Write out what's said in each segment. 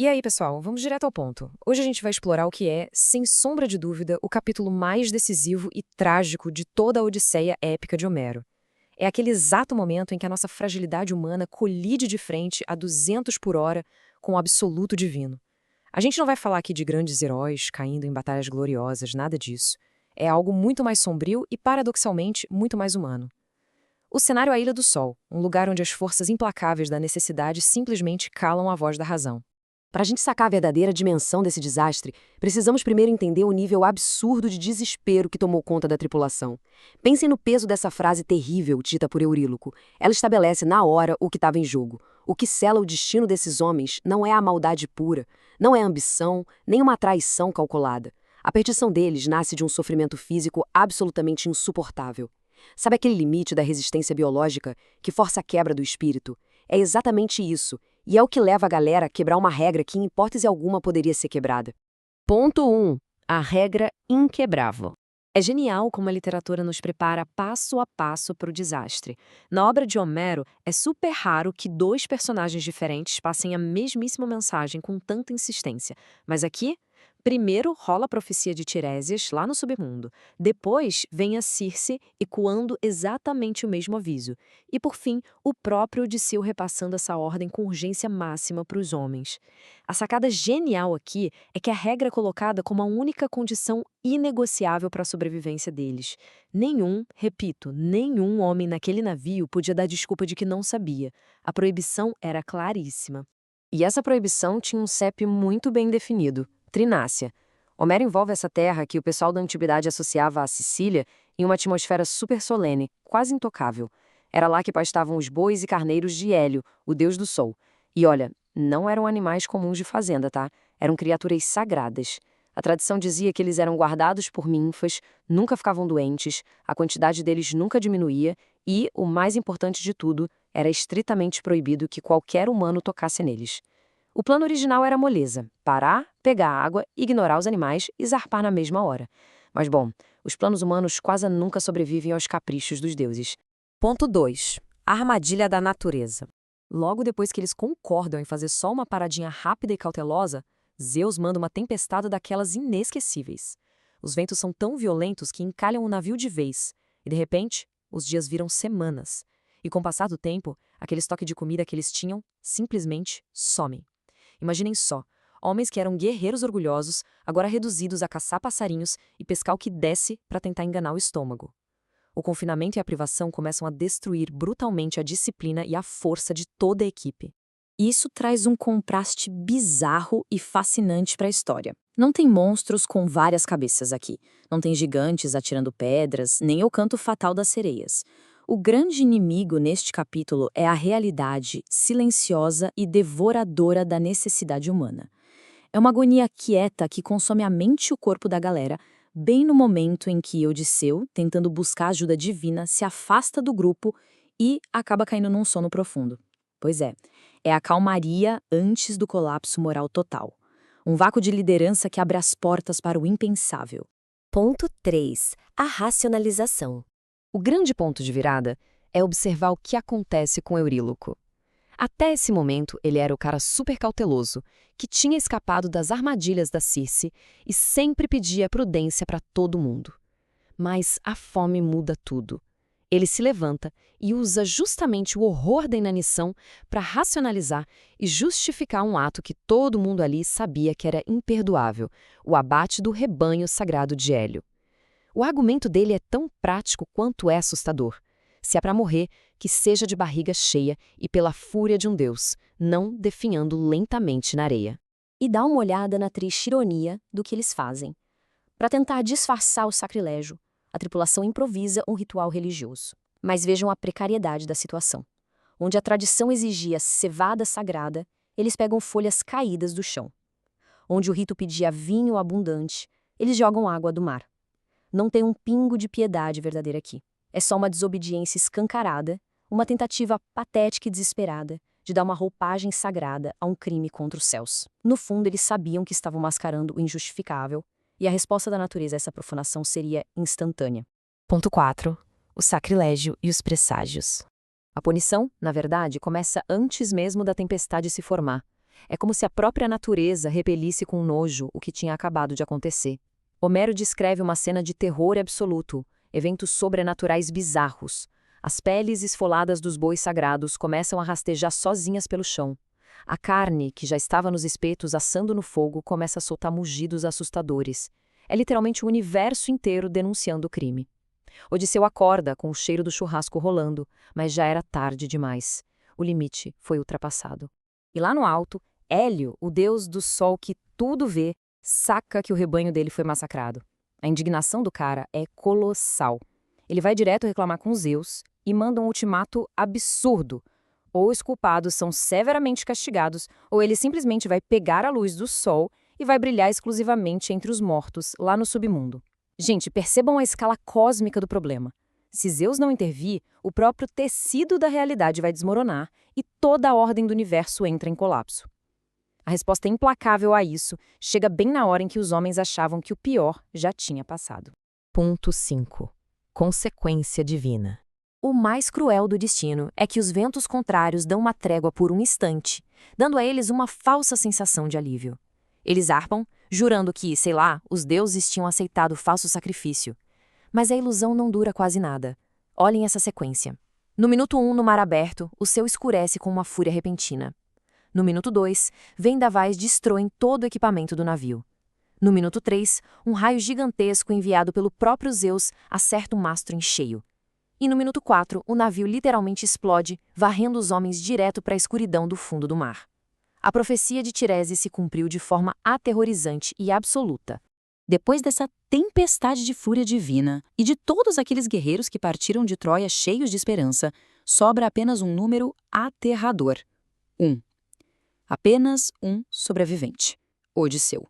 E aí, pessoal, vamos direto ao ponto. Hoje a gente vai explorar o que é, sem sombra de dúvida, o capítulo mais decisivo e trágico de toda a Odisseia épica de Homero. É aquele exato momento em que a nossa fragilidade humana colide de frente a 200 por hora com o absoluto divino. A gente não vai falar aqui de grandes heróis caindo em batalhas gloriosas, nada disso. É algo muito mais sombrio e, paradoxalmente, muito mais humano. O cenário é a Ilha do Sol, um lugar onde as forças implacáveis da necessidade simplesmente calam a voz da razão. Para a gente sacar a verdadeira dimensão desse desastre, precisamos primeiro entender o nível absurdo de desespero que tomou conta da tripulação. Pensem no peso dessa frase terrível dita por Euríloco. Ela estabelece na hora o que estava em jogo. O que sela o destino desses homens não é a maldade pura, não é a ambição, nem uma traição calculada. A perdição deles nasce de um sofrimento físico absolutamente insuportável. Sabe aquele limite da resistência biológica que força a quebra do espírito? É exatamente isso. E é o que leva a galera a quebrar uma regra que, em hipótese alguma, poderia ser quebrada. Ponto 1. A regra inquebrável. É genial como a literatura nos prepara passo a passo para o desastre. Na obra de Homero, é super raro que dois personagens diferentes passem a mesmíssima mensagem com tanta insistência. Mas aqui, primeiro rola a profecia de Tiresias lá no submundo. Depois vem a Circe ecoando exatamente o mesmo aviso. E por fim, o próprio Odisseu repassando essa ordem com urgência máxima para os homens. A sacada genial aqui é que a regra é colocada como a única condição inegociável para a sobrevivência deles. Repito, nenhum homem naquele navio podia dar desculpa de que não sabia. A proibição era claríssima. E essa proibição tinha um CEP muito bem definido: Trinácia. Homero envolve essa terra que o pessoal da antiguidade associava à Sicília em uma atmosfera super solene, quase intocável. Era lá que pastavam os bois e carneiros de Hélio, o deus do sol. E olha, não eram animais comuns de fazenda, tá? Eram criaturas sagradas. A tradição dizia que eles eram guardados por ninfas, nunca ficavam doentes, a quantidade deles nunca diminuía e, o mais importante de tudo, era estritamente proibido que qualquer humano tocasse neles. O plano original era moleza: parar, pegar água, ignorar os animais e zarpar na mesma hora. Mas bom, os planos humanos quase nunca sobrevivem aos caprichos dos deuses. Ponto 2. A armadilha da natureza. Logo depois que eles concordam em fazer só uma paradinha rápida e cautelosa, Zeus manda uma tempestade daquelas inesquecíveis. Os ventos são tão violentos que encalham o navio de vez, e de repente, os dias viram semanas. E com o passar do tempo, aquele estoque de comida que eles tinham simplesmente somem. Imaginem só, homens que eram guerreiros orgulhosos, agora reduzidos a caçar passarinhos e pescar o que desce para tentar enganar o estômago. O confinamento e a privação começam a destruir brutalmente a disciplina e a força de toda a equipe. Isso traz um contraste bizarro e fascinante para a história. Não tem monstros com várias cabeças aqui. Não tem gigantes atirando pedras, nem o canto fatal das sereias. O grande inimigo neste capítulo é a realidade silenciosa e devoradora da necessidade humana. É uma agonia quieta que consome a mente e o corpo da galera, bem no momento em que Odisseu, tentando buscar ajuda divina, se afasta do grupo e acaba caindo num sono profundo. Pois é a calmaria antes do colapso moral total. Um vácuo de liderança que abre as portas para o impensável. Ponto 3. A racionalização. O grande ponto de virada é observar o que acontece com Euríloco. Até esse momento, ele era o cara super cauteloso, que tinha escapado das armadilhas da Circe e sempre pedia prudência para todo mundo. Mas a fome muda tudo. Ele se levanta e usa justamente o horror da inanição para racionalizar e justificar um ato que todo mundo ali sabia que era imperdoável: o abate do rebanho sagrado de Hélio. O argumento dele é tão prático quanto é assustador. Se é para morrer, que seja de barriga cheia e pela fúria de um deus, não definhando lentamente na areia. E dá uma olhada na triste ironia do que eles fazem. Para tentar disfarçar o sacrilégio, a tripulação improvisa um ritual religioso. Mas vejam a precariedade da situação. Onde a tradição exigia cevada sagrada, eles pegam folhas caídas do chão. Onde o rito pedia vinho abundante, eles jogam água do mar. Não tem um pingo de piedade verdadeira aqui. É só uma desobediência escancarada, uma tentativa patética e desesperada de dar uma roupagem sagrada a um crime contra os céus. No fundo, eles sabiam que estavam mascarando o injustificável, e a resposta da natureza a essa profanação seria instantânea. Ponto 4. O sacrilégio e os presságios. A punição, na verdade, começa antes mesmo da tempestade se formar. É como se a própria natureza repelisse com nojo o que tinha acabado de acontecer. Homero descreve uma cena de terror absoluto, eventos sobrenaturais bizarros. As peles esfoladas dos bois sagrados começam a rastejar sozinhas pelo chão. A carne, que já estava nos espetos assando no fogo, começa a soltar mugidos assustadores. É literalmente o universo inteiro denunciando o crime. Odisseu acorda com o cheiro do churrasco rolando, mas já era tarde demais. O limite foi ultrapassado. E lá no alto, Hélio, o deus do sol que tudo vê, saca que o rebanho dele foi massacrado. A indignação do cara é colossal. Ele vai direto reclamar com Zeus e manda um ultimato absurdo. Ou os culpados são severamente castigados, ou ele simplesmente vai pegar a luz do sol e vai brilhar exclusivamente entre os mortos, lá no submundo. Gente, percebam a escala cósmica do problema. Se Zeus não intervir, o próprio tecido da realidade vai desmoronar e toda a ordem do universo entra em colapso. A resposta implacável a isso chega bem na hora em que os homens achavam que o pior já tinha passado. Ponto 5. Consequência divina. O mais cruel do destino é que os ventos contrários dão uma trégua por um instante, dando a eles uma falsa sensação de alívio. Eles arpam, jurando que, sei lá, os deuses tinham aceitado o falso sacrifício. Mas a ilusão não dura quase nada. Olhem essa sequência. No minuto 1, no mar aberto, o céu escurece com uma fúria repentina. No minuto 2, vendavais destroem todo o equipamento do navio. No minuto 3, um raio gigantesco enviado pelo próprio Zeus acerta um mastro em cheio. E no minuto 4, o navio literalmente explode, varrendo os homens direto para a escuridão do fundo do mar. A profecia de Tiresias se cumpriu de forma aterrorizante e absoluta. Depois dessa tempestade de fúria divina e de todos aqueles guerreiros que partiram de Troia cheios de esperança, sobra apenas um número aterrador: 1. Apenas um sobrevivente: Odisseu.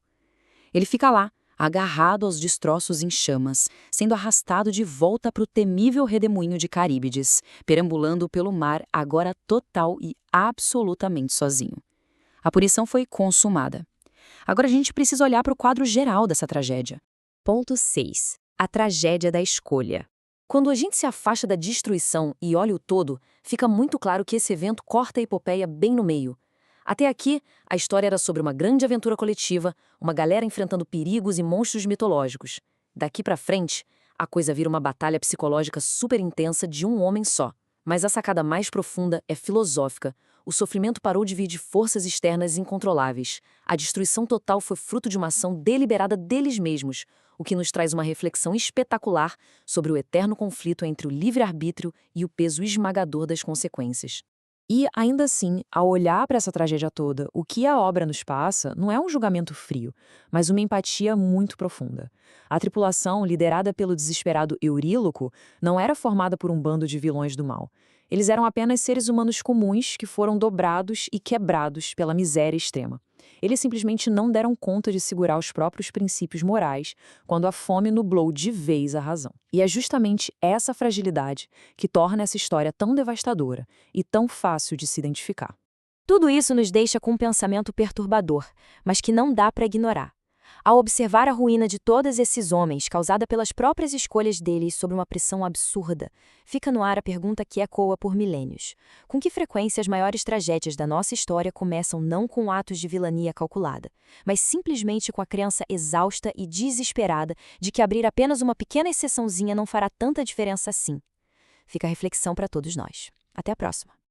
Ele fica lá, agarrado aos destroços em chamas, sendo arrastado de volta para o temível redemoinho de Caríbides, perambulando pelo mar agora total e absolutamente sozinho. A punição foi consumada. Agora a gente precisa olhar para o quadro geral dessa tragédia. Ponto 6. A tragédia da escolha. Quando a gente se afasta da destruição e olha o todo, fica muito claro que esse evento corta a epopeia bem no meio. Até aqui, a história era sobre uma grande aventura coletiva, uma galera enfrentando perigos e monstros mitológicos. Daqui pra frente, a coisa vira uma batalha psicológica super intensa de um homem só. Mas a sacada mais profunda é filosófica. O sofrimento parou de vir de forças externas incontroláveis. A destruição total foi fruto de uma ação deliberada deles mesmos, o que nos traz uma reflexão espetacular sobre o eterno conflito entre o livre-arbítrio e o peso esmagador das consequências. E, ainda assim, ao olhar para essa tragédia toda, o que a obra nos passa não é um julgamento frio, mas uma empatia muito profunda. A tripulação, liderada pelo desesperado Euríloco, não era formada por um bando de vilões do mal. Eles eram apenas seres humanos comuns que foram dobrados e quebrados pela miséria extrema. Eles simplesmente não deram conta de segurar os próprios princípios morais quando a fome nublou de vez a razão. E é justamente essa fragilidade que torna essa história tão devastadora e tão fácil de se identificar. Tudo isso nos deixa com um pensamento perturbador, mas que não dá para ignorar. Ao observar a ruína de todos esses homens, causada pelas próprias escolhas deles sob uma pressão absurda, fica no ar a pergunta que ecoa por milênios. Com que frequência as maiores tragédias da nossa história começam não com atos de vilania calculada, mas simplesmente com a crença exausta e desesperada de que abrir apenas uma pequena exceçãozinha não fará tanta diferença assim? Fica a reflexão para todos nós. Até a próxima!